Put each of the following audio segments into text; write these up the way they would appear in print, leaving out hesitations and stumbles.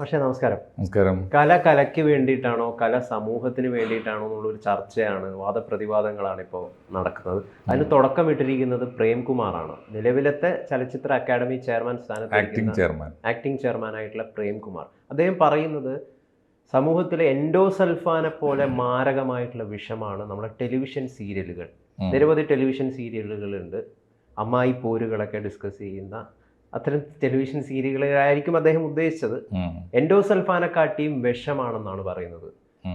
പക്ഷേ നമസ്കാരം. നമസ്കാരം. കല കലയ്ക്ക് വേണ്ടിയിട്ടാണോ കല സമൂഹത്തിന് വേണ്ടിയിട്ടാണോ എന്നുള്ളൊരു ചർച്ചയാണ്, വാദപ്രതിവാദങ്ങളാണ് ഇപ്പോൾ നടക്കുന്നത്. അതിന് തുടക്കമിട്ടിരിക്കുന്നത് പ്രേംകുമാറാണ്. നിലവിലത്തെ ചലച്ചിത്ര അക്കാദമി ചെയർമാൻ ആക്ടിംഗ് ചെയർമാനായിട്ടുള്ള പ്രേംകുമാർ. അദ്ദേഹം പറയുന്നത് സമൂഹത്തിലെ എൻഡോസൾഫാനെ പോലെ മാരകമായിട്ടുള്ള വിഷമാണ് നമ്മുടെ ടെലിവിഷൻ സീരിയലുകൾ. നിരവധി ടെലിവിഷൻ സീരിയലുകളുണ്ട്. അമ്മായി പോരുകളൊക്കെ ഡിസ്കസ് ചെയ്യുന്ന അത്തരം ടെലിവിഷൻ സീരിയലുകളായിരിക്കും അദ്ദേഹം ഉദ്ദേശിച്ചത്. എൻഡോസൾഫാനെക്കാട്ടിയും വിഷമാണെന്നാണ് പറയുന്നത്.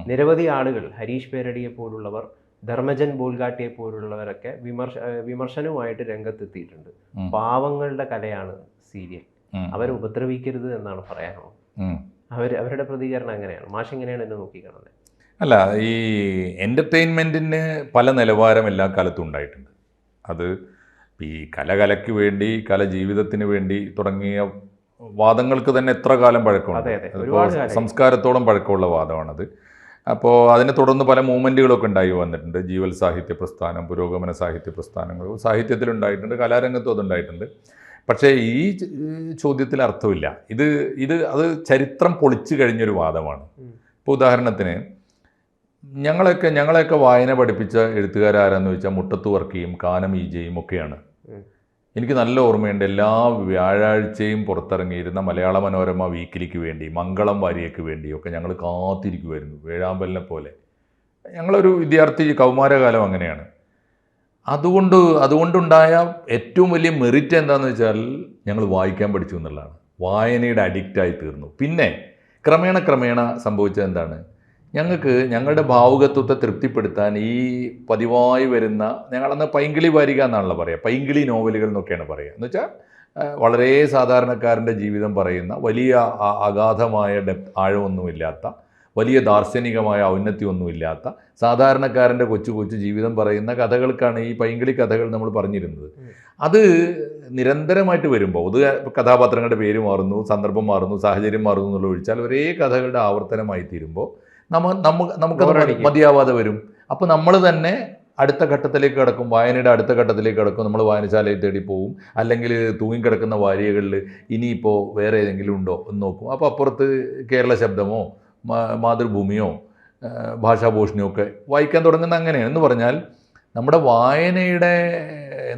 നിരവധി ആളുകൾ, ഹരീഷ് പേരടിയെ പോലുള്ളവർ, ധർമ്മജൻ ബോൾഗാട്ടിയെ പോലുള്ളവരൊക്കെ വിമർശനവുമായിട്ട് രംഗത്തെത്തിയിട്ടുണ്ട്. പാവങ്ങളുടെ കലയാണ് സീരിയൽ, അവരെ ഉപദ്രവിക്കരുത് എന്നാണ് പറയാനുള്ളത്. അവരുടെ പ്രതികരണം അങ്ങനെയാണ്. മാഷ് എങ്ങനെയാണ് എന്നെ നോക്കിക്കാണുന്നത്? അല്ല, ഈ എൻ്റർടൈൻമെൻറ്റിന് പല നിലവാരം എല്ലാ കാലത്തും ഉണ്ടായിട്ടുണ്ട്. അത് ഈ കലയ്ക്ക് വേണ്ടി, കല ജീവിതത്തിന് വേണ്ടി തുടങ്ങിയ വാദങ്ങൾക്ക് തന്നെ എത്ര കാലം പഴക്കമുണ്ട്. സംസ്കാരത്തോളം പഴക്കമുള്ള വാദമാണത്. അപ്പോൾ അതിനെ തുടർന്ന് പല മൂവ്മെൻറ്റുകളൊക്കെ ഉണ്ടായി വന്നിട്ടുണ്ട്. ജീവൽ സാഹിത്യ പ്രസ്ഥാനം, പുരോഗമന സാഹിത്യ പ്രസ്ഥാനങ്ങൾ സാഹിത്യത്തിലുണ്ടായിട്ടുണ്ട്, കലാരംഗത്തും അതുണ്ടായിട്ടുണ്ട്. പക്ഷേ ഈ ചോദ്യത്തിൽ അർത്ഥമില്ല. അത് ചരിത്രം പൊളിച്ചു കഴിഞ്ഞൊരു വാദമാണ്. ഇപ്പോൾ ഉദാഹരണത്തിന് ഞങ്ങളെയൊക്കെ വായന പഠിപ്പിച്ച എഴുത്തുകാരാരെന്ന് വെച്ചാൽ മുട്ടത്ത് വർക്കിയും കാനം ഈജയും ഒക്കെയാണ്. എനിക്ക് നല്ല ഓർമ്മയുണ്ട്. എല്ലാ വ്യാഴാഴ്ചയും പുറത്തിറങ്ങിയിരുന്ന മലയാള മനോരമ വീക്കിലിക്ക് വേണ്ടി, മംഗളം വാരികയ്ക്ക് വേണ്ടിയൊക്കെ ഞങ്ങൾ കാത്തിരിക്കുമായിരുന്നു, വേഴാമ്പലിനെ പോലെ. ഞങ്ങളൊരു വിദ്യാർത്ഥി കൗമാരകാലം അങ്ങനെയാണ്. അതുകൊണ്ടുണ്ടായ ഏറ്റവും വലിയ മെറിറ്റ് എന്താണെന്ന് വെച്ചാൽ ഞങ്ങൾ വായിക്കാൻ പഠിച്ചു എന്നുള്ളതാണ്. വായനയുടെ അഡിക്റ്റായി തീർന്നു. പിന്നെ ക്രമേണ സംഭവിച്ചത് എന്താണ്? ഞങ്ങളുടെ ഭാവുകത്വത്തെ തൃപ്തിപ്പെടുത്താൻ ഈ പതിവായി വരുന്ന, ഞങ്ങളന്ന് പൈങ്കിളി വാരിക എന്നാണല്ലോ പറയുക, പൈങ്കിളി നോവലുകൾ എന്നൊക്കെയാണ് പറയുക. എന്ന് വെച്ചാൽ വളരെ സാധാരണക്കാരൻ്റെ ജീവിതം പറയുന്ന, വലിയ അഗാധമായ ആഴമൊന്നുമില്ലാത്ത, വലിയ ദാർശനികമായ ഔന്നത്യമൊന്നുമില്ലാത്ത സാധാരണക്കാരൻ്റെ കൊച്ചു ജീവിതം പറയുന്ന കഥകൾക്കാണ് ഈ പൈങ്കിളി കഥകൾ നമ്മൾ പറഞ്ഞിരുന്നത്. അത് നിരന്തരമായിട്ട് വരുമ്പോൾ കഥാപാത്രങ്ങളുടെ പേര് മാറുന്നു, സന്ദർഭം മാറുന്നു, സാഹചര്യം മാറുന്നു എന്നുള്ള ഒഴിച്ചാൽ ഒരേ കഥകളുടെ ആവർത്തനമായി തീരുമ്പോൾ നമുക്കത് മതിയാവാതെ വരും. അപ്പോൾ നമ്മൾ തന്നെ അടുത്ത ഘട്ടത്തിലേക്ക് കിടക്കും, വായനയുടെ അടുത്ത ഘട്ടത്തിലേക്ക് കിടക്കും. നമ്മൾ വായനശാലയിൽ തേടി പോവും, അല്ലെങ്കിൽ തൂങ്ങിക്കിടക്കുന്ന വാരികകളിൽ ഇനിയിപ്പോൾ വേറെ ഏതെങ്കിലും ഉണ്ടോ എന്ന് നോക്കും. അപ്പോൾ അപ്പുറത്ത് കേരള ശബ്ദമോ മാതൃഭൂമിയോ ഭാഷാഭൂഷണിയോ ഒക്കെ വായിക്കാൻ തുടങ്ങുന്ന അങ്ങനെയാണ്. എന്ന് പറഞ്ഞാൽ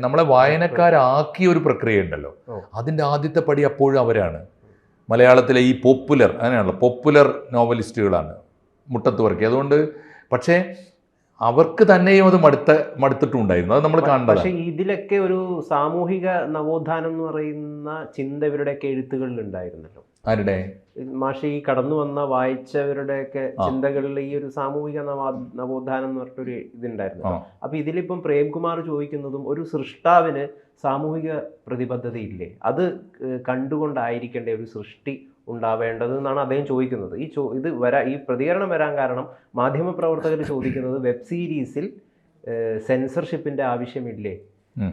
നമ്മളെ വായനക്കാരാക്കിയ ഒരു പ്രക്രിയ ഉണ്ടല്ലോ, അതിൻ്റെ ആദ്യത്തെ പടി അപ്പോഴും അവരാണ്. മലയാളത്തിലെ ഈ അങ്ങനെയാണല്ലോ, പോപ്പുലർ നോവലിസ്റ്റുകളാണ് മുട്ടത്ത് വർക്കി. അതുകൊണ്ട് പക്ഷേ അവർക്ക് തന്നെയും അത് മടുത്തിട്ടുണ്ടായിരുന്നു. അത് നമ്മൾ കാണുന്നത്. പക്ഷേ ഇതിലൊക്കെ ഒരു സാമൂഹിക നവോത്ഥാനം എന്ന് പറയുന്ന ചിന്ത ഇവരുടെയൊക്കെ എഴുത്തുകളിൽ ഉണ്ടായിരുന്നല്ലോ. ആരുടെ? മാഷി ഈ കടന്നു വന്ന വായിച്ചവരുടെയൊക്കെ ചിന്തകളിൽ ഈ ഒരു സാമൂഹിക നവോത്ഥാനം എന്ന് പറഞ്ഞിട്ടൊരു ഇതുണ്ടായിരുന്നു. അപ്പൊ ഇതിലിപ്പം പ്രേംകുമാർ ചോദിക്കുന്നതും ഒരു സൃഷ്ടാവിന് സാമൂഹിക പ്രതിബദ്ധത ഇല്ലേ, അത് കണ്ടുകൊണ്ടായിരിക്കേണ്ട ഒരു സൃഷ്ടി ഉണ്ടാവേണ്ടത് എന്നാണ് അദ്ദേഹം ചോദിക്കുന്നത്. ഈ പ്രതികരണം വരാൻ കാരണം മാധ്യമപ്രവർത്തകർ ചോദിക്കുന്നത് വെബ് സീരീസിൽ സെൻസർഷിപ്പിന്റെ ആവശ്യമില്ലേ?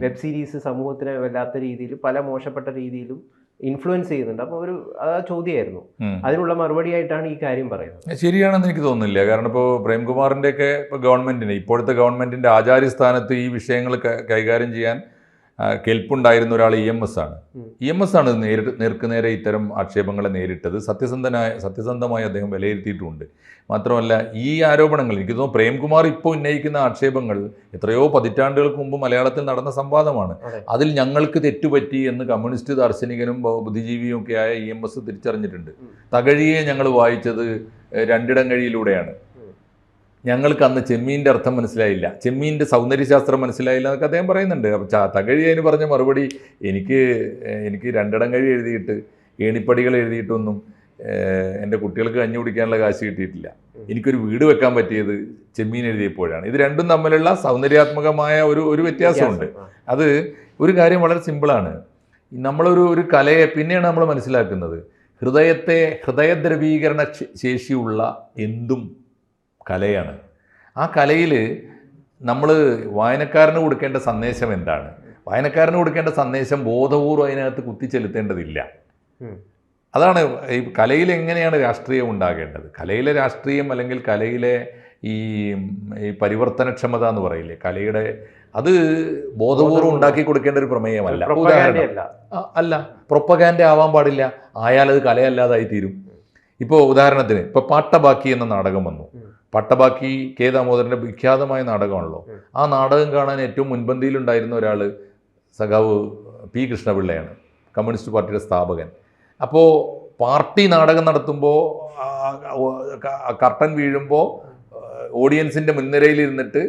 വെബ് സീരീസ് സമൂഹത്തിനെ വല്ലാത്ത രീതിയിൽ, പല മോശപ്പെട്ട രീതിയിലും ഇൻഫ്ലുവൻസ് ചെയ്യുന്നുണ്ട്. അപ്പോൾ ആ ചോദ്യമായിരുന്നു. അതിനുള്ള മറുപടിയായിട്ടാണ് ഈ കാര്യം പറയുന്നത്. ശരിയാണെന്ന് എനിക്ക് തോന്നുന്നില്ല. കാരണം ഇപ്പോൾ പ്രേംകുമാറിൻ്റെയൊക്കെ ഇപ്പോഴത്തെ ഗവൺമെൻറ്റിൻ്റെ ആചാര്യസ്ഥാനത്ത് ഈ വിഷയങ്ങൾ കൈകാര്യം ചെയ്യാൻ കെൽപ്പുണ്ടായിരുന്ന ഒരാൾ EMS ആണ്. EMS ആണ് നേർക്കുനേരെ ഇത്തരം ആക്ഷേപങ്ങളെ നേരിട്ടത്. സത്യസന്ധമായി അദ്ദേഹം വിലയിരുത്തിയിട്ടുമുണ്ട്. മാത്രമല്ല, ഈ ആരോപണങ്ങൾ, എനിക്ക് തോന്നുന്നു പ്രേംകുമാർ ഇപ്പോൾ ഉന്നയിക്കുന്ന ആക്ഷേപങ്ങൾ എത്രയോ പതിറ്റാണ്ടുകൾക്ക് മുമ്പ് മലയാളത്തിൽ നടന്ന സംവാദമാണ്. അതിൽ ഞങ്ങൾക്ക് തെറ്റുപറ്റി എന്ന് കമ്മ്യൂണിസ്റ്റ് ദാർശനികനും ബുദ്ധിജീവിയും ഒക്കെ ആയ EMS തിരിച്ചറിഞ്ഞിട്ടുണ്ട്. തകഴിയെ ഞങ്ങൾ വായിച്ചത് രണ്ടിടങ്ങഴിയിലൂടെയാണ്. ഞങ്ങൾക്ക് അന്ന് ചെമ്മീൻ്റെ അർത്ഥം മനസ്സിലായില്ല, ചെമ്മീൻ്റെ സൗന്ദര്യശാസ്ത്രം മനസ്സിലായില്ല എന്നൊക്കെ അദ്ദേഹം പറയുന്നുണ്ട്. അപ്പോൾ തകഴി അതിന് പറഞ്ഞ മറുപടി, എനിക്ക് രണ്ടിടങ്ങഴി എഴുതിയിട്ട്, ഏണിപ്പടികൾ എഴുതിയിട്ടൊന്നും എൻ്റെ കുട്ടികൾക്ക് കഞ്ഞി കുടിക്കാനുള്ള കാശ് കിട്ടിയിട്ടില്ല. എനിക്കൊരു വീട് വെക്കാൻ പറ്റിയത് ചെമ്മീൻ എഴുതിയപ്പോഴാണ്. ഇത് രണ്ടും തമ്മിലുള്ള സൗന്ദര്യാത്മകമായ ഒരു വ്യത്യാസമുണ്ട്. അത് ഒരു കാര്യം വളരെ സിമ്പിളാണ്. ഒരു കലയെ പിന്നെയാണ് നമ്മൾ മനസ്സിലാക്കുന്നത്, ഹൃദയദ്രവീകരണ ശേഷിയുള്ള എന്തും കലയാണ്. ആ കലയിൽ നമ്മൾ വായനക്കാരന് കൊടുക്കേണ്ട സന്ദേശം എന്താണ്? വായനക്കാരന് കൊടുക്കേണ്ട സന്ദേശം ബോധപൂർവ്വം അതിനകത്ത് കുത്തിച്ചെലുത്തേണ്ടതില്ല. അതാണ് ഈ കലയിൽ എങ്ങനെയാണ് രാഷ്ട്രീയം ഉണ്ടാകേണ്ടത്. കലയിലെ രാഷ്ട്രീയം, അല്ലെങ്കിൽ കലയിലെ ഈ പരിവർത്തനക്ഷമത എന്ന് പറയില്ലേ, കലയുടെ അത് ബോധപൂർവ്വം ഉണ്ടാക്കി കൊടുക്കേണ്ട ഒരു പ്രമേയമല്ല. ഉദാഹരണം അല്ല, പ്രൊപ്പഗാൻഡ ആവാൻ പാടില്ല. ആയാൽ അത് കലയല്ലാതായി തീരും. ഇപ്പോൾ ഉദാഹരണത്തിന് ഇപ്പോൾ പാട്ടബാക്കി എന്ന നാടകം വന്നു. പാട്ടബാക്കി കെ ദാമോദരൻ്റെ വിഖ്യാതമായ നാടകമാണല്ലോ. ആ നാടകം കാണാൻ ഏറ്റവും മുൻപന്തിയിലുണ്ടായിരുന്ന ഒരാൾ സഖാവ് പി കൃഷ്ണപിള്ളയാണ്, കമ്മ്യൂണിസ്റ്റ് പാർട്ടിയുടെ സ്ഥാപകൻ. അപ്പോൾ പാർട്ടി നാടകം നടത്തുമ്പോൾ കർട്ടൻ വീഴുമ്പോൾ ഓഡിയൻസിൻ്റെ മുൻനിരയിലിരുന്നിട്ട്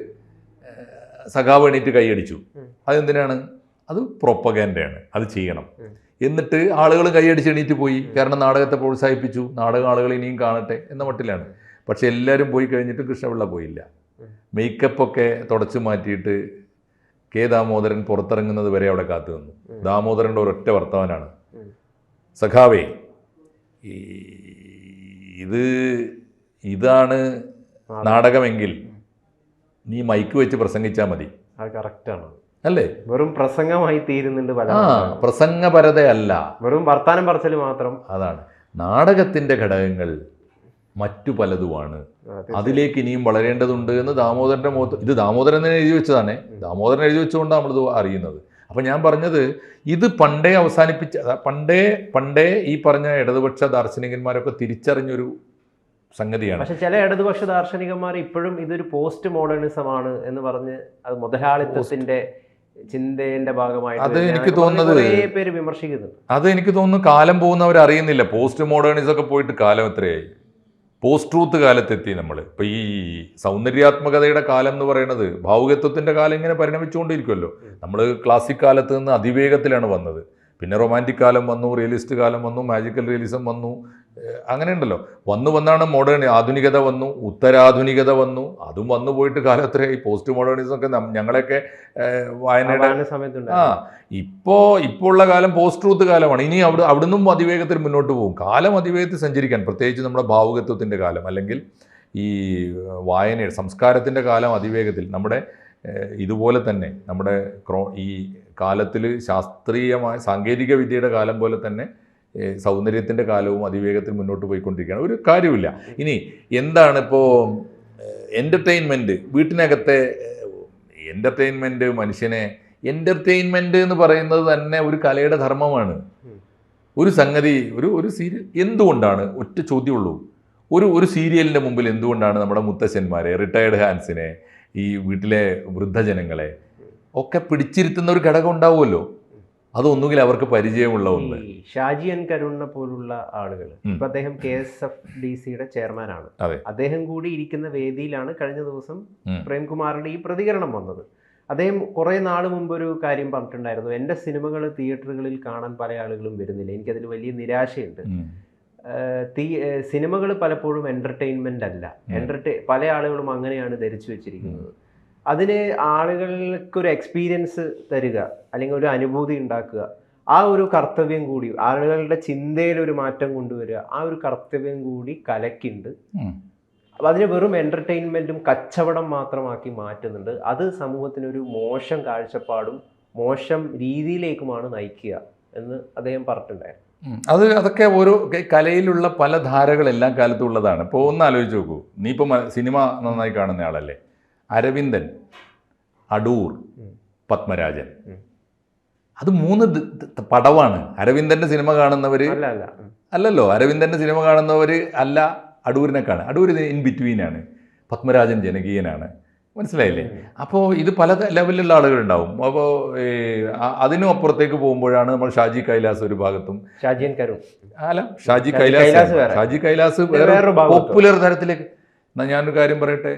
സഖാവ് എണീറ്റ് കൈയടിച്ചു. അതെന്തിനാണ്? അത് പ്രൊപ്പഗൻഡയാണ്, അത് ചെയ്യണം. എന്നിട്ട് ആളുകൾ കൈയടിച്ച് എണീറ്റ് പോയി, കാരണം നാടകത്തെ പ്രോത്സാഹിപ്പിച്ചു, നാടകം ആളുകൾ ഇനിയും കാണട്ടെ എന്ന മട്ടിലാണ്. പക്ഷെ എല്ലാവരും പോയി കഴിഞ്ഞിട്ടും കൃഷ്ണപിള്ള പോയില്ല. മേക്കപ്പൊക്കെ തുടച്ചു മാറ്റിയിട്ട് കെ ദാമോദരൻ പുറത്തിറങ്ങുന്നത് വരെ അവിടെ കാത്തു നിന്നു. ദാമോദരൻ്റെ ഒരൊറ്റ വർത്തമാനാണ്, സഖാവേ ഇതാണ് നാടകമെങ്കിൽ നീ മൈക്ക് വെച്ച് പ്രസംഗിച്ചാൽ മതി. അത് കറക്റ്റാണ് അല്ലേ? വെറും പ്രസംഗമായി തീരുന്നുണ്ട്. പ്രസംഗപരതയല്ല, വെറും വർത്താനം പറച്ചിൽ മാത്രം. അതാണ്. നാടകത്തിൻ്റെ ഘടകങ്ങൾ മറ്റു പലതുമാണ്, അതിലേക്ക് ഇനിയും വളരേണ്ടതുണ്ട് എന്ന് ദാമോദരൻ്റെ മുഖത്ത്, ഇത് ദാമോദരൻ തന്നെ എഴുതി വെച്ചതാണ്, ദാമോദരൻ എഴുതി വെച്ചുകൊണ്ടാണ് നമ്മളിത് അറിയുന്നത്. അപ്പം ഞാൻ പറഞ്ഞത് ഇത് പണ്ടേ അവസാനിപ്പിച്ച, പണ്ടേ ഈ പറഞ്ഞ ഇടതുപക്ഷ ദാർശനികന്മാരൊക്കെ തിരിച്ചറിഞ്ഞൊരു സംഗതിയാണ്. പക്ഷെ ചില ഇടതുപക്ഷ ദാർശനികന്മാർ ഇപ്പോഴും ഇതൊരു പോസ്റ്റ് മോഡേണിസം ആണ് എന്ന് പറഞ്ഞ് അത് മുതലാളിത്തത്തിന്റെ ചിന്തയുടെ ഭാഗമായിട്ട് അത് എനിക്ക് തോന്നുന്നത് പേര് വിമർശിക്കുന്നുണ്ട്. അത് എനിക്ക് തോന്നുന്നു കാലം പോകുന്നവർ അറിയുന്നില്ല. പോസ്റ്റ് മോഡേണിസം ഒക്കെ പോയിട്ട് കാലം എത്രയായി? പോസ്റ്റ് ട്രൂത്ത് കാലത്തെത്തി നമ്മൾ. ഇപ്പോൾ ഈ സൗന്ദര്യാത്മകതയുടെ കാലം എന്ന് പറയുന്നത് ഭാവുകത്വത്തിൻ്റെ കാലം ഇങ്ങനെ പരിണമിച്ചുകൊണ്ടിരിക്കുമല്ലോ. നമ്മൾ ക്ലാസിക് കാലത്ത് നിന്ന് അതിവേഗത്തിലാണ് വന്നത്. പിന്നെ റൊമാൻറ്റിക് കാലം വന്നു, റിയലിസ്റ്റ് കാലം വന്നു, മാജിക്കൽ റിയലിസം വന്നു, അങ്ങനെ ഉണ്ടല്ലോ. വന്നാണ് മോഡേൺ ആധുനികത വന്നു, ഉത്തരാധുനികത വന്നു. അതും വന്നു പോയിട്ട് കാലം എത്രയായി? പോസ്റ്റ് മോഡേണിസം ഒക്കെ ഞങ്ങളെയൊക്കെ വായനയുടെ സമയത്തുണ്ട്. ഇപ്പോൾ ഉള്ള കാലം പോസ്റ്റ് ട്രൂത്ത് കാലമാണ്. ഇനി അവിടുന്നും അതിവേഗത്തിൽ മുന്നോട്ട് പോകും. കാലം അതിവേഗത്തിൽ സഞ്ചരിക്കാൻ, പ്രത്യേകിച്ച് നമ്മുടെ ഭാവുകത്വത്തിൻ്റെ കാലം അല്ലെങ്കിൽ ഈ വായനയുടെ സംസ്കാരത്തിൻ്റെ കാലം അതിവേഗത്തിൽ. നമ്മുടെ ഇതുപോലെ തന്നെ നമ്മുടെ ഈ കാലത്തിൽ ശാസ്ത്രീയമായ സാങ്കേതിക വിദ്യയുടെ കാലം പോലെ തന്നെ സൗന്ദര്യത്തിൻ്റെ കാലവും അതിവേഗത്തിൽ മുന്നോട്ട് പോയിക്കൊണ്ടിരിക്കുകയാണ്. ഒരു കാര്യമില്ല. ഇനി എന്താണ് ഇപ്പോൾ എൻ്റർടൈൻമെൻറ്റ്, വീട്ടിനകത്തെ എൻ്റർടൈൻമെൻറ്റ്, മനുഷ്യനെ എൻ്റർടൈൻമെൻറ്റ് എന്ന് പറയുന്നത് തന്നെ ഒരു കലയുടെ ധർമ്മമാണ്. ഒരു സംഗതി, ഒരു സീരിയൽ എന്തുകൊണ്ടാണ്, ഒറ്റ ചോദ്യമുള്ളൂ, ഒരു സീരിയലിൻ്റെ മുമ്പിൽ എന്തുകൊണ്ടാണ് നമ്മുടെ മുത്തശ്ശന്മാരെ, റിട്ടയർഡ് ഹാൻസിനെ, ഈ വീട്ടിലെ വൃദ്ധജനങ്ങളെ ഒക്കെ പിടിച്ചിരുത്തുന്ന ഒരു ഘടകം ഉണ്ടാവുമല്ലോ. അതൊന്നുകിൽ അവർക്ക് പരിചയമുള്ള ഒന്ന്. ഷാജി എൻ കരുണിനെ പോലുള്ള ആളുകൾ, ഇപ്പൊ അദ്ദേഹം KSFDCയുടെ ചെയർമാനാണ്. അദ്ദേഹം കൂടി ഇരിക്കുന്ന വേദിയിലാണ് കഴിഞ്ഞ ദിവസം പ്രേംകുമാറിന്റെ ഈ പ്രതികരണം വന്നത്. അദ്ദേഹം കുറെ നാൾ മുമ്പ് ഒരു കാര്യം പറഞ്ഞിട്ടുണ്ടായിരുന്നു, എൻ്റെ സിനിമകൾ തിയേറ്ററുകളിൽ കാണാൻ പല ആളുകളും വരുന്നില്ല, എനിക്കതിൽ വലിയ നിരാശയുണ്ട്. സിനിമകൾ പലപ്പോഴും എന്റർടൈൻമെന്റ് അല്ല, പല ആളുകളും അങ്ങനെയാണ് ധരിച്ചു വെച്ചിരിക്കുന്നത്. അതിന് ആളുകൾക്കൊരു എക്സ്പീരിയൻസ് തരിക അല്ലെങ്കിൽ ഒരു അനുഭൂതി ഉണ്ടാക്കുക, ആ ഒരു കർത്തവ്യം കൂടി, ആളുകളുടെ ചിന്തയിൽ ഒരു മാറ്റം കൊണ്ടുവരിക, ആ ഒരു കർത്തവ്യം കൂടി കലയ്ക്കുണ്ട്. അപ്പം അതിന് വെറും എൻ്റർടൈൻമെൻറ്റും കച്ചവടം മാത്രമാക്കി മാറ്റുന്നുണ്ട്. അത് സമൂഹത്തിനൊരു മോശം കാഴ്ചപ്പാടും മോശം രീതിയിലേക്കുമാണ് നയിക്കുക എന്ന് അദ്ദേഹം പറഞ്ഞിട്ടുണ്ടായിരുന്നു. അതൊക്കെ ഓരോ കലയിലുള്ള പല ധാരകൾ എല്ലാ കാലത്തും ഉള്ളതാണ്. ഇപ്പോൾ ഒന്ന് ആലോചിച്ച് നോക്കൂ, നീ ഇപ്പോൾ സിനിമ നന്നായി കാണുന്ന ആളല്ലേ, അരവിന്ദൻ, അടൂർ, പത്മരാജൻ, അത് 3 പടവാണ്. അരവിന്ദൻ്റെ സിനിമ കാണുന്നവർ അല്ലല്ലോ, അരവിന്ദൻ്റെ സിനിമ കാണുന്നവർ അല്ല അടൂരിനെ കാണുക. അടൂർ ഇൻ ബിറ്റ്വീനാണ്, പത്മരാജൻ ജനകീയനാണ്. മനസ്സിലായില്ലേ? അപ്പോൾ ഇത് പല ലെവലിലുള്ള ആളുകളുണ്ടാവും. അപ്പോൾ അതിനും അപ്പുറത്തേക്ക് പോകുമ്പോഴാണ് നമ്മൾ ഷാജി കൈലാസ് ഒരു ഭാഗത്തും, ഷാജി കൈലാസ് വേറെ പോപ്പുലർ തരത്തിലേക്ക്. എന്നാൽ ഞാനൊരു കാര്യം പറയട്ടെ,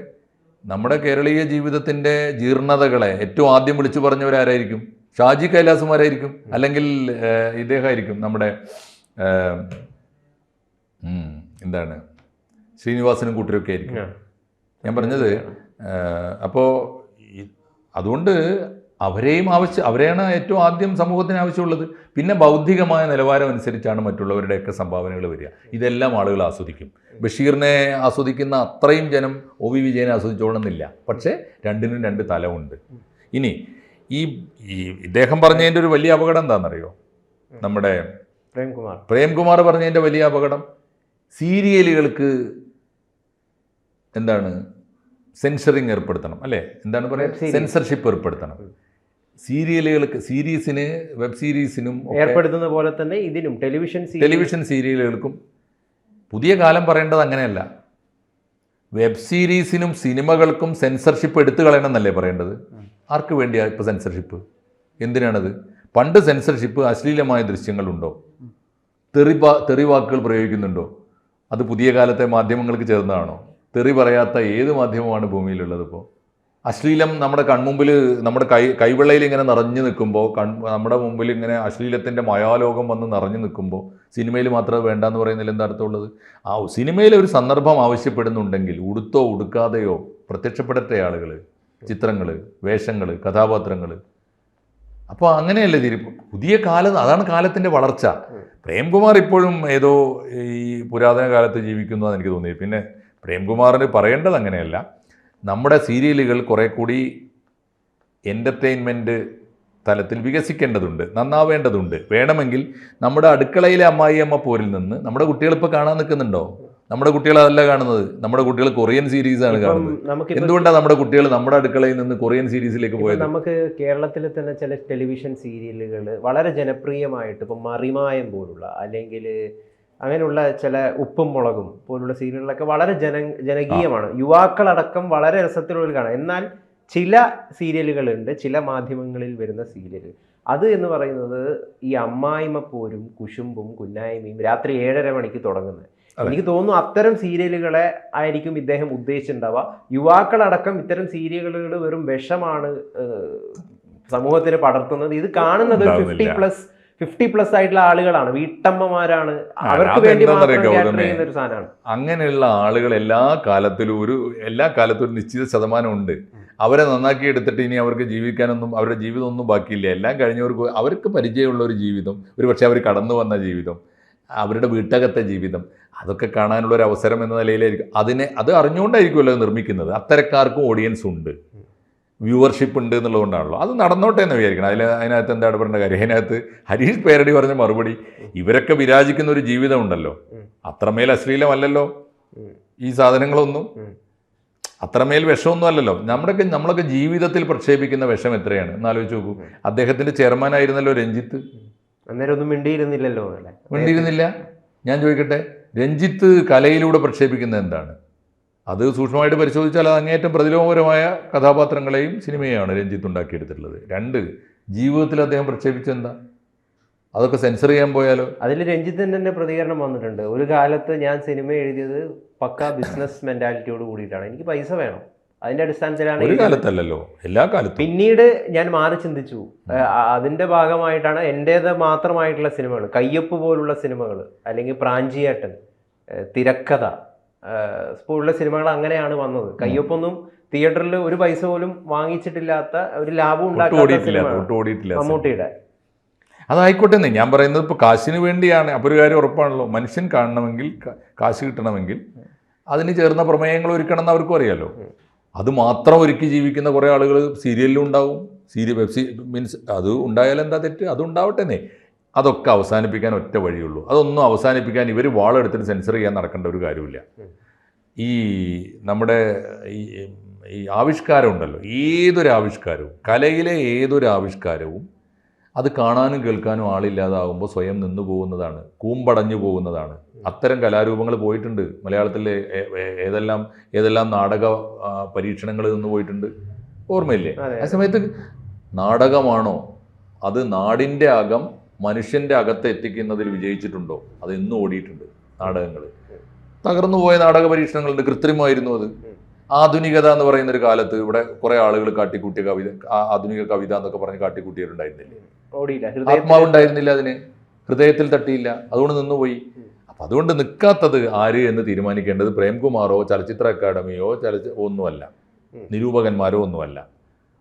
നമ്മുടെ കേരളീയ ജീവിതത്തിൻ്റെ ജീർണതകളെ ഏറ്റവും ആദ്യം വിളിച്ചു പറഞ്ഞവരാരായിരിക്കും? ഷാജി കൈലാസുമാരായിരിക്കും, അല്ലെങ്കിൽ ഇദ്ദേഹമായിരിക്കും, നമ്മുടെ എന്താണ് ശ്രീനിവാസനും കൂട്ടരൊക്കെ ആയിരിക്കും ഞാൻ പറഞ്ഞത്. അപ്പോൾ അതുകൊണ്ട് അവരെയാണ് ഏറ്റവും ആദ്യം സമൂഹത്തിന് ആവശ്യമുള്ളത്. പിന്നെ ബൗദ്ധികമായ നിലവാരം അനുസരിച്ചാണ് മറ്റുള്ളവരുടെയൊക്കെ സംഭാവനകൾ വരിക. ഇതെല്ലാം ആളുകൾ ആസ്വദിക്കും. ബഷീറിനെ ആസ്വദിക്കുന്ന അത്രയും ജനം OV വിജയനെ ആസ്വദിച്ചോളണമെന്നില്ല. പക്ഷേ രണ്ടിനും 2 തലമുണ്ട്. ഇനി ഈ ഇദ്ദേഹം പറഞ്ഞതിൻ്റെ ഒരു വലിയ അപകടം എന്താണെന്നറിയോ? നമ്മുടെ പ്രേംകുമാർ പറഞ്ഞതിൻ്റെ വലിയ അപകടം, സീരിയലുകൾക്ക് എന്താണ് സെൻസറിങ് ഏർപ്പെടുത്തണം, അല്ലേ? എന്താണ് പറയുക, സെൻസർഷിപ്പ് ഏർപ്പെടുത്തണം. സീരിയലുകൾക്ക്, സീരീസിന്, വെബ് സീരീസിനും ഏർപ്പെടുത്തുന്ന പോലെ തന്നെ ഇതിനും ടെലിവിഷൻ സീരിയലുകൾക്കും പുതിയ കാലം പറയേണ്ടത് അങ്ങനെയല്ല. വെബ് സീരീസിനും സിനിമകൾക്കും സെൻസർഷിപ്പ് എടുത്തു കളയണമെന്നല്ലേ പറയേണ്ടത്? ആർക്ക് വേണ്ടിയാണ് ഇപ്പോൾ സെൻസർഷിപ്പ്? എന്തിനാണത്? പണ്ട് സെൻസർഷിപ്പ് അശ്ലീലമായ ദൃശ്യങ്ങളുണ്ടോ, തെറി വാക്കുകൾ പ്രയോഗിക്കുന്നുണ്ടോ, അത് പുതിയ കാലത്തെ മാധ്യമങ്ങൾക്ക് ചേർന്നതാണോ? തെറി പറയാത്ത ഏത് മാധ്യമമാണ് ഭൂമിയിലുള്ളത്? ഇപ്പോൾ അശ്ലീലം നമ്മുടെ കൺമുമ്പിൽ, നമ്മുടെ കൈവെള്ളയിൽ ഇങ്ങനെ നിറഞ്ഞു നിൽക്കുമ്പോൾ, നമ്മുടെ മുമ്പിൽ ഇങ്ങനെ അശ്ലീലത്തിൻ്റെ മായാലോകം വന്ന് നിറഞ്ഞു നിൽക്കുമ്പോൾ സിനിമയിൽ മാത്രമേ വേണ്ടെന്ന് പറയുന്നതിൽ എന്താ അർത്ഥമുള്ളത്? ആ സിനിമയിൽ ഒരു സന്ദർഭം ആവശ്യപ്പെടുന്നുണ്ടെങ്കിൽ ഉടുത്തോ ഉടുക്കാതെയോ പ്രത്യക്ഷപ്പെടട്ടെ ആളുകൾ, ചിത്രങ്ങൾ, വേഷങ്ങൾ, കഥാപാത്രങ്ങൾ. അപ്പോൾ അങ്ങനെയല്ലേ പുതിയ കാലം, അതാണ് കാലത്തിൻ്റെ വളർച്ച. പ്രേംകുമാർ ഇപ്പോഴും ഏതോ ഈ പുരാതന കാലത്ത് ജീവിക്കുന്നു എന്ന് എനിക്ക് തോന്നി. പിന്നെ പ്രേംകുമാറിന് പറയേണ്ടത് അങ്ങനെയല്ല. നമ്മുടെ സീരിയലുകൾ കുറേ കൂടി എൻ്റർടൈൻമെൻറ്റ് തലത്തിൽ വികസിക്കേണ്ടതുണ്ട്, നന്നാവേണ്ടതുണ്ട്. വേണമെങ്കിൽ നമ്മുടെ അടുക്കളയിലെ അമ്മായിയമ്മ പോരിൽ നിന്ന് നമ്മുടെ കുട്ടികളിപ്പോൾ കാണാൻ നിൽക്കുന്നുണ്ടോ? നമ്മുടെ കുട്ടികൾ അതല്ല കാണുന്നത്. നമ്മുടെ കുട്ടികൾ കൊറിയൻ സീരീസാണ് കാണുന്നത്. എന്തുകൊണ്ടാണ് നമ്മുടെ കുട്ടികൾ നമ്മുടെ അടുക്കളയിൽ നിന്ന് കൊറിയൻ സീരീസിലേക്ക് പോയത്? നമുക്ക് കേരളത്തിൽ തന്നെ ചില ടെലിവിഷൻ സീരിയലുകൾ വളരെ ജനപ്രിയമായിട്ട്, ഇപ്പം മറിമായം പോലുള്ള, അല്ലെങ്കിൽ അങ്ങനെയുള്ള ചില ഉപ്പും മുളകും പോലുള്ള സീരിയലുകളൊക്കെ വളരെ ജനകീയമാണ്. യുവാക്കളടക്കം വളരെ രസത്തിലുള്ള കാണാം. എന്നാൽ ചില സീരിയലുകളുണ്ട്, ചില മാധ്യമങ്ങളിൽ വരുന്ന സീരിയൽ, അത് എന്ന് പറയുന്നത് ഈ അമ്മായിമ്മ പോരും കുശുമ്പും കുന്നായ്മയും രാത്രി 7:30 മണിക്ക് തുടങ്ങുന്നത്. എനിക്ക് തോന്നുന്നു അത്തരം സീരിയലുകളെ ആയിരിക്കും ഇദ്ദേഹം ഉദ്ദേശിച്ചിട്ടുണ്ടാവുക. യുവാക്കളടക്കം ഇത്തരം സീരിയലുകൾ വെറും വിഷമാണ് സമൂഹത്തിന് പടർത്തുന്നത്. ഇത് കാണുന്നത് 50+ ആയിട്ടുള്ള ആളുകളാണ്, വീട്ടമ്മമാരാണ്, അവർക്ക് വേണ്ടി ഒരു സാധനമാണ്. അങ്ങനെയുള്ള ആളുകൾ എല്ലാ കാലത്തിലും ഒരു നിശ്ചിത ശതമാനം ഉണ്ട്. അവരെ നന്നാക്കി എടുത്തിട്ട് ഇനി അവർക്ക് ജീവിക്കാനൊന്നും, അവരുടെ ജീവിതം ഒന്നും ബാക്കിയില്ല. എല്ലാം കഴിഞ്ഞവർക്ക് അവർക്ക് പരിചയമുള്ള ഒരു ജീവിതം, ഒരു പക്ഷേ അവർ കടന്നു വന്ന ജീവിതം, അവരുടെ വീട്ടകത്തെ ജീവിതം, അതൊക്കെ കാണാനുള്ള ഒരു അവസരം എന്ന നിലയിലായിരിക്കും. അത് അറിഞ്ഞുകൊണ്ടായിരിക്കുമല്ലോ നിർമ്മിക്കുന്നത്. അത്തരക്കാർക്കും ഓഡിയൻസ് ഉണ്ട്, വ്യൂവർഷിപ്പ് ഉണ്ട് എന്നുള്ളതുകൊണ്ടാണല്ലോ. അത് നടന്നോട്ടെ എന്ന് വിചാരിക്കണം. അതിനകത്ത് എന്താ ഇടപെടേണ്ട കാര്യം? അതിനകത്ത് ഹരീഷ് പേരടി പറഞ്ഞ മറുപടി, ഇവരൊക്കെ വിരാജിക്കുന്ന ഒരു ജീവിതം ഉണ്ടല്ലോ, അത്രമേൽ അശ്ലീലമല്ലല്ലോ ഈ സാധനങ്ങളൊന്നും, അത്രമേൽ വിഷമൊന്നും അല്ലല്ലോ. നമ്മളൊക്കെ ജീവിതത്തിൽ പ്രക്ഷേപിക്കുന്ന വിഷം എത്രയാണ് എന്നാലോചിച്ച് നോക്കൂ. അദ്ദേഹത്തിൻ്റെ ചെയർമാനായിരുന്നല്ലോ രഞ്ജിത്ത്. അന്നേരം ഒന്നും മിണ്ടിയിരുന്നില്ലല്ലോ. മിണ്ടിയിരുന്നില്ല. ഞാൻ ചോദിക്കട്ടെ, രഞ്ജിത്ത് കലയിലൂടെ പ്രക്ഷേപിക്കുന്നത് എന്താണ്? അത് സൂക്ഷ്മമായിട്ട് പരിശോധിച്ചാൽ അത് അങ്ങേയറ്റം പ്രതിലോമപരമായ കഥാപാത്രങ്ങളെയും സിനിമയാണ് രഞ്ജിത്ത് ഉണ്ടാക്കിയെടുത്തിട്ടുള്ളത്. 2, ജീവിതത്തിൽ അദ്ദേഹം പ്രക്ഷേപിച്ചെന്താ? അതൊക്കെ സെൻസർ ചെയ്യാൻ പോയാലോ? അതിൽ രഞ്ജിത്തിൻ്റെ തന്നെ പ്രതികരണം വന്നിട്ടുണ്ട്. ഒരു കാലത്ത് ഞാൻ സിനിമ എഴുതിയത് പക്കാ ബിസിനസ് മെന്റാലിറ്റിയോട് കൂടിയിട്ടാണ്, എനിക്ക് പൈസ വേണം, അതിന്റെ അടിസ്ഥാനത്തിലാണ്. ഒരു കാലത്തല്ലല്ലോ, എല്ലാ കാലത്തും. പിന്നീട് ഞാൻ മാറി ചിന്തിച്ചു, അതിന്റെ ഭാഗമായിട്ടാണ് എൻ്റേത് മാത്രമായിട്ടുള്ള സിനിമകൾ, കയ്യൊപ്പ് പോലുള്ള സിനിമകൾ, അല്ലെങ്കിൽ പ്രാഞ്ചിയേട്ടൻ, തിരക്കഥ പോലുള്ള സിനിമകൾ അങ്ങനെയാണ് വന്നത്. കയ്യൊപ്പൊന്നും തിയേറ്ററിൽ ഒരു പൈസ പോലും വാങ്ങിച്ചിട്ടില്ലാത്ത, ഒരു ലാഭം ഉണ്ടാക്കിയിട്ടില്ല മമ്മൂട്ടിയുടെ. അതായിക്കോട്ടെ എന്ന് ഞാൻ പറയുന്നത്. ഇപ്പോൾ കാശിന് വേണ്ടിയാണ്. അപ്പോൾ ഒരു കാര്യം ഉറപ്പാണല്ലോ, മനുഷ്യൻ കാണണമെങ്കിൽ, കാശ് കിട്ടണമെങ്കിൽ അതിന് ചേർന്ന പ്രമേയങ്ങൾ ഒരുക്കണം എന്ന് അവർക്കും അറിയാലോ. അത് മാത്രം ഒരുക്കി ജീവിക്കുന്ന കുറേ ആളുകൾ സീരിയലിലും ഉണ്ടാവും. മീൻസ് അത് ഉണ്ടായാൽ എന്താ തെറ്റ്? അത് ഉണ്ടാവട്ടെന്നേ. അതൊക്കെ അവസാനിപ്പിക്കാൻ ഒറ്റ വഴിയുള്ളൂ. അതൊന്നും അവസാനിപ്പിക്കാൻ ഇവർ വാളെടുത്തിട്ട് സെൻസർ ചെയ്യാൻ നടക്കേണ്ട ഒരു കാര്യമില്ല. ഈ നമ്മുടെ ഈ ആവിഷ്കാരം ഉണ്ടല്ലോ, ഏതൊരു ആവിഷ്കാരവും, കലയിലെ ഏതൊരു ആവിഷ്കാരവും അത് കാണാനും കേൾക്കാനും ആളില്ലാതാകുമ്പോൾ സ്വയം നിന്നു പോകുന്നതാണ്, കൂമ്പടഞ്ഞു പോകുന്നതാണ്. അത്തരം കലാരൂപങ്ങൾ പോയിട്ടുണ്ട് മലയാളത്തിലെ. ഏതെല്ലാം നാടക പരീക്ഷണങ്ങളിൽ നിന്ന് പോയിട്ടുണ്ട്, ഓർമ്മയില്ലേ? ആ സമയത്ത് നാടകമാണോ അത് നാടിൻ്റെ അകം മനുഷ്യൻ്റെ അകത്ത് എത്തിക്കുന്നതിൽ വിജയിച്ചിട്ടുണ്ടോ? അത് എന്നും ഓടിയിട്ടുണ്ട് നാടകങ്ങൾ. തകർന്നു പോയ നാടക പരീക്ഷണങ്ങളുണ്ട്, കൃത്രിമമായിരുന്നു അത്. ആധുനികത എന്ന് പറയുന്ന ഒരു കാലത്ത് ഇവിടെ കുറെ ആളുകൾ കാട്ടിക്കൂട്ടിയ കവിത, ആധുനിക കവിത എന്നൊക്കെ പറഞ്ഞ് കാട്ടിക്കൂട്ടിയിട്ടുണ്ടായിരുന്നില്ലേ? ആത്മാവുണ്ടായിരുന്നില്ല, അതിന് ഹൃദയത്തിൽ തട്ടിയില്ല, അതുകൊണ്ട് നിന്നുപോയി. അപ്പം അതുകൊണ്ട് നിൽക്കാത്തത് ആര് എന്ന് തീരുമാനിക്കേണ്ടത് പ്രേംകുമാറോ ചലച്ചിത്ര അക്കാദമിയോ ഒന്നുമല്ല, നിരൂപകന്മാരോ ഒന്നുമല്ല.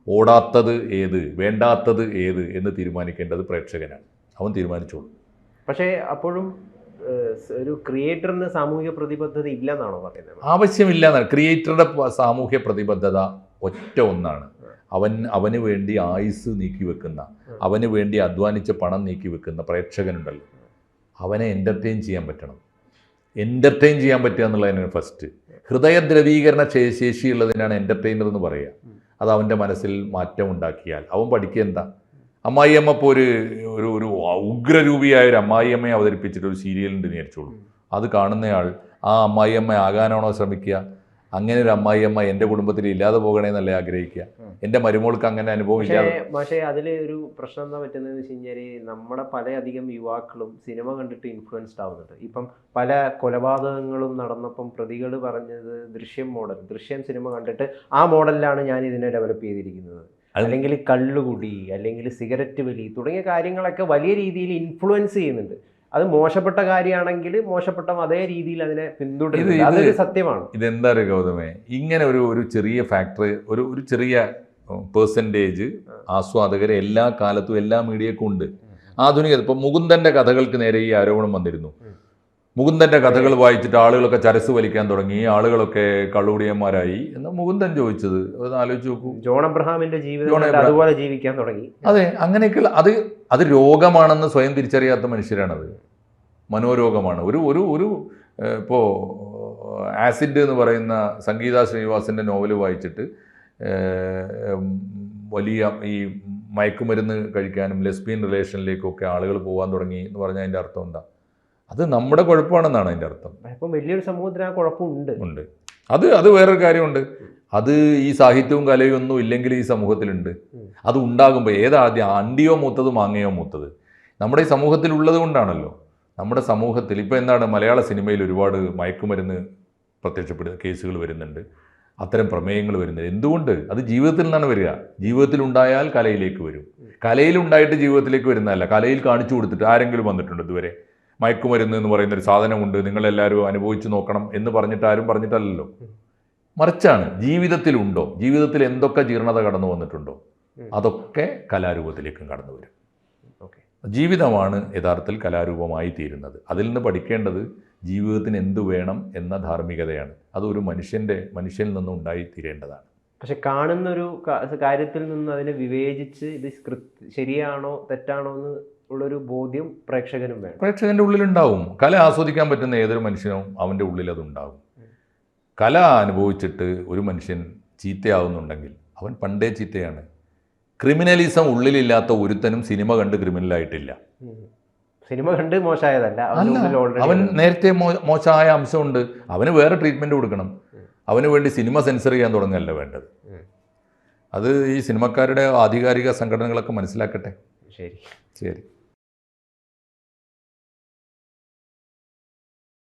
ഓടാത്തത് ഏത്, വേണ്ടാത്തത് ഏത് എന്ന് തീരുമാനിക്കേണ്ടത് പ്രേക്ഷകനാണ്. അവൻ തീരുമാനിച്ചോളൂ. പക്ഷേ അപ്പോഴും ഒരു ക്രിയേറ്ററിന് സാമൂഹിക പ്രതിബദ്ധത ഇല്ലെന്നാണോ പറയുന്നത്? ആവശ്യമില്ല എന്നാണ്. ക്രിയേറ്ററുടെ സാമൂഹ്യ പ്രതിബദ്ധത ഒറ്റ ഒന്നാണ്. അവന് വേണ്ടി ആയുസ് നീക്കി വെക്കുന്ന, അവന് വേണ്ടി അധ്വാനിച്ച് പണം നീക്കി വെക്കുന്ന പ്രേക്ഷകനുണ്ടല്ലോ, അവനെ എൻ്റർടൈൻ ചെയ്യാൻ പറ്റണം. എൻ്റർടൈൻ ചെയ്യാൻ പറ്റുക എന്നുള്ളതിനാണ് ഫസ്റ്റ്. ഹൃദയദ്രവീകരണ ശേഷിയുള്ളതിനാണ് എൻ്റർടൈനർ എന്ന് പറയുക. അത് അവൻ്റെ മനസ്സിൽ മാറ്റം ഉണ്ടാക്കിയാൽ അവൻ പഠിക്കുക എന്താ? അമ്മായിയമ്മ ഇപ്പോൾ ഒരു ഉഗ്രരൂപിയായ ഒരു അമ്മായിയമ്മയെ അവതരിപ്പിച്ചിട്ട് ഒരു സീരിയലുണ്ട് വിചാരിച്ചോളൂ. അത് കാണുന്നയാൾ ആ അമ്മായിയമ്മ ആകാനാണോ ശ്രമിക്കുക? അങ്ങനെ ഒരു അമ്മായിയമ്മ എൻ്റെ കുടുംബത്തിൽ ഇല്ലാതെ പോകണേന്നല്ലേ ആഗ്രഹിക്കുക? എൻ്റെ മരുമോൾക്ക് അങ്ങനെ അനുഭവം ഇല്ലാതെ. പക്ഷേ അതിൽ ഒരു പ്രശ്നം എന്താ പറ്റുന്നതെന്ന് വെച്ച് കഴിഞ്ഞാൽ നമ്മുടെ പലയധികം യുവാക്കളും സിനിമ കണ്ടിട്ട് ഇൻഫ്ലുവൻസ്ഡ് ആവുന്നുണ്ട്. ഇപ്പം പല കൊലപാതകങ്ങളും നടന്നപ്പം പ്രതികൾ പറഞ്ഞത് ദൃശ്യം സിനിമ കണ്ടിട്ട് ആ മോഡലിലാണ് ഞാൻ ഇതിനെ ഡെവലപ്പ് ചെയ്തിരിക്കുന്നത്, അല്ലെങ്കിൽ കള്ളുകുടി, അല്ലെങ്കിൽ സിഗരറ്റ് വലി തുടങ്ങിയ കാര്യങ്ങളൊക്കെ വലിയ രീതിയിൽ ഇൻഫ്ലുവൻസ് ചെയ്യുന്നുണ്ട്. അത് മോശപ്പെട്ട കാര്യമാണെങ്കിൽ മോശപ്പെട്ട അതേ രീതിയിൽ അതിനെ പിന്തുടരുന്നത് അതൊരു സത്യമാണ്. ഇതെന്താ ഒരു ഗൗതമേ, ഇങ്ങനെ ഒരു ചെറിയ ഫാക്ടർ, ഒരു ചെറിയ പെർസെൻറ്റേജ് ആസ്വാദകരെ എല്ലാ കാലത്തും എല്ലാ മീഡിയക്കും ഉണ്ട്. ആധുനിക ഇപ്പം മുകുന്ദൻ്റെ കഥകൾക്ക് നേരെ ഈ ആരോപണം വന്നിരുന്നു. മുകുന്ദൻ്റെ കഥകൾ വായിച്ചിട്ട് ആളുകളൊക്കെ ചരസ് വലിക്കാൻ തുടങ്ങി, ആളുകളൊക്കെ കള്ളുകുടിയന്മാരായി എന്ന് മുകുന്ദൻ ചോദിച്ചത് ഒന്ന് ആലോചിച്ച് നോക്കൂ. ജോൺ അബ്രഹാമിന്റെ ജീവിതം അതുപോലെ ജീവിക്കാൻ തുടങ്ങി. അതെ, അങ്ങനെയൊക്കെയുള്ള അത് രോഗമാണെന്ന് സ്വയം തിരിച്ചറിയാത്ത മനുഷ്യരാണത്. മനോരോഗമാണ്. ഒരു ഇപ്പോൾ ആസിഡ് എന്ന് പറയുന്ന സംഗീത ശ്രീനിവാസൻ്റെ നോവൽ വായിച്ചിട്ട് വലിയ ഈ മയക്കുമരുന്ന് കഴിക്കാനും ലെസ്ബിയൻ റിലേഷനിലേക്കൊക്കെ ആളുകൾ പോകാൻ തുടങ്ങി എന്ന് പറഞ്ഞാൽ അതിൻ്റെ അർത്ഥം എന്താ? അത് നമ്മുടെ കുഴപ്പമാണെന്നാണ് അതിൻ്റെ അർത്ഥം. അപ്പം വലിയൊരു സമൂഹത്തിന് ആ കുഴപ്പമുണ്ട്. അത് വേറൊരു കാര്യമുണ്ട്. അത് ഈ സാഹിത്യവും കലയും ഒന്നും ഇല്ലെങ്കിൽ ഈ സമൂഹത്തിലുണ്ട്. അത് ഉണ്ടാകുമ്പോൾ ഏതാദ്യം അണ്ടിയോ മൂത്തത് മാങ്ങയോ മൂത്തത് നമ്മുടെ ഈ സമൂഹത്തിലുള്ളത് കൊണ്ടാണല്ലോ. നമ്മുടെ സമൂഹത്തിൽ ഇപ്പോൾ എന്താണ്, മലയാള സിനിമയിൽ ഒരുപാട് മയക്കുമരുന്ന് പ്രത്യക്ഷപ്പെടുന്ന കേസുകൾ വരുന്നുണ്ട്, അത്തരം പ്രമേയങ്ങൾ വരുന്നത്. എന്തുകൊണ്ട്? അത് ജീവിതത്തിൽ നിന്നാണ് വരിക. ജീവിതത്തിലുണ്ടായാൽ കലയിലേക്ക് വരും. കലയിലുണ്ടായിട്ട് ജീവിതത്തിലേക്ക് വരുന്നതല്ല. കലയിൽ കാണിച്ചു കൊടുത്തിട്ട് ആരെങ്കിലും വന്നിട്ടുണ്ട് ഇതുവരെ മയക്കുമരുന്ന് എന്ന് പറയുന്നൊരു സാധനമുണ്ട്, നിങ്ങളെല്ലാവരും അനുഭവിച്ച് നോക്കണം എന്ന് പറഞ്ഞിട്ട് ആരും പറഞ്ഞിട്ടല്ലല്ലോ. മറിച്ചാണ് ജീവിതത്തിലുണ്ടോ, ജീവിതത്തിൽ എന്തൊക്കെ ജീർണത കടന്നു വന്നിട്ടുണ്ടോ അതൊക്കെ കലാരൂപത്തിലേക്കും കടന്നു വരും. ജീവിതമാണ് യഥാർത്ഥത്തിൽ കലാരൂപമായി തീരുന്നത്. അതിൽ നിന്ന് പഠിക്കേണ്ടത് ജീവിതത്തിന് എന്തു വേണം എന്ന ധാർമ്മികതയാണ്. അതൊരു മനുഷ്യനിൽ നിന്നും ഉണ്ടായിത്തീരേണ്ടതാണ്. പക്ഷെ കാണുന്നൊരു കാര്യത്തിൽ നിന്ന് അതിനെ വിവേചിച്ച് ഇത് ശരിയാണോ തെറ്റാണോ എന്ന് ഉള്ളൊരു ബോധ്യം പ്രേക്ഷകനും വേണം. പ്രേക്ഷകൻ്റെ ഉള്ളിലുണ്ടാവും. കല ആസ്വദിക്കാൻ പറ്റുന്ന ഏതൊരു മനുഷ്യനും അവൻ്റെ ഉള്ളിൽ അതുണ്ടാവും. കല അനുഭവിച്ചിട്ട് ഒരു മനുഷ്യൻ ചീത്തയാവുന്നുണ്ടെങ്കിൽ അവൻ പണ്ടേ ചീത്തയാണ്. ക്രിമിനലിസം ഉള്ളിലില്ലാത്ത ഒരുത്തനും സിനിമ കണ്ട് ക്രിമിനലായിട്ടില്ല. സിനിമ കണ്ട് മോശമായതല്ല, അവൻ നേരത്തെ മോശമായ അംശമുണ്ട്. അവന് വേറെ ട്രീറ്റ്മെൻറ്റ് കൊടുക്കണം. അവന് വേണ്ടി സിനിമ സെൻസർ ചെയ്യാൻ തുടങ്ങുകയല്ല വേണ്ടത്. അത് ഈ സിനിമക്കാരുടെ ആധികാരിക സംഘടനകളൊക്കെ മനസ്സിലാക്കട്ടെ. ശരി.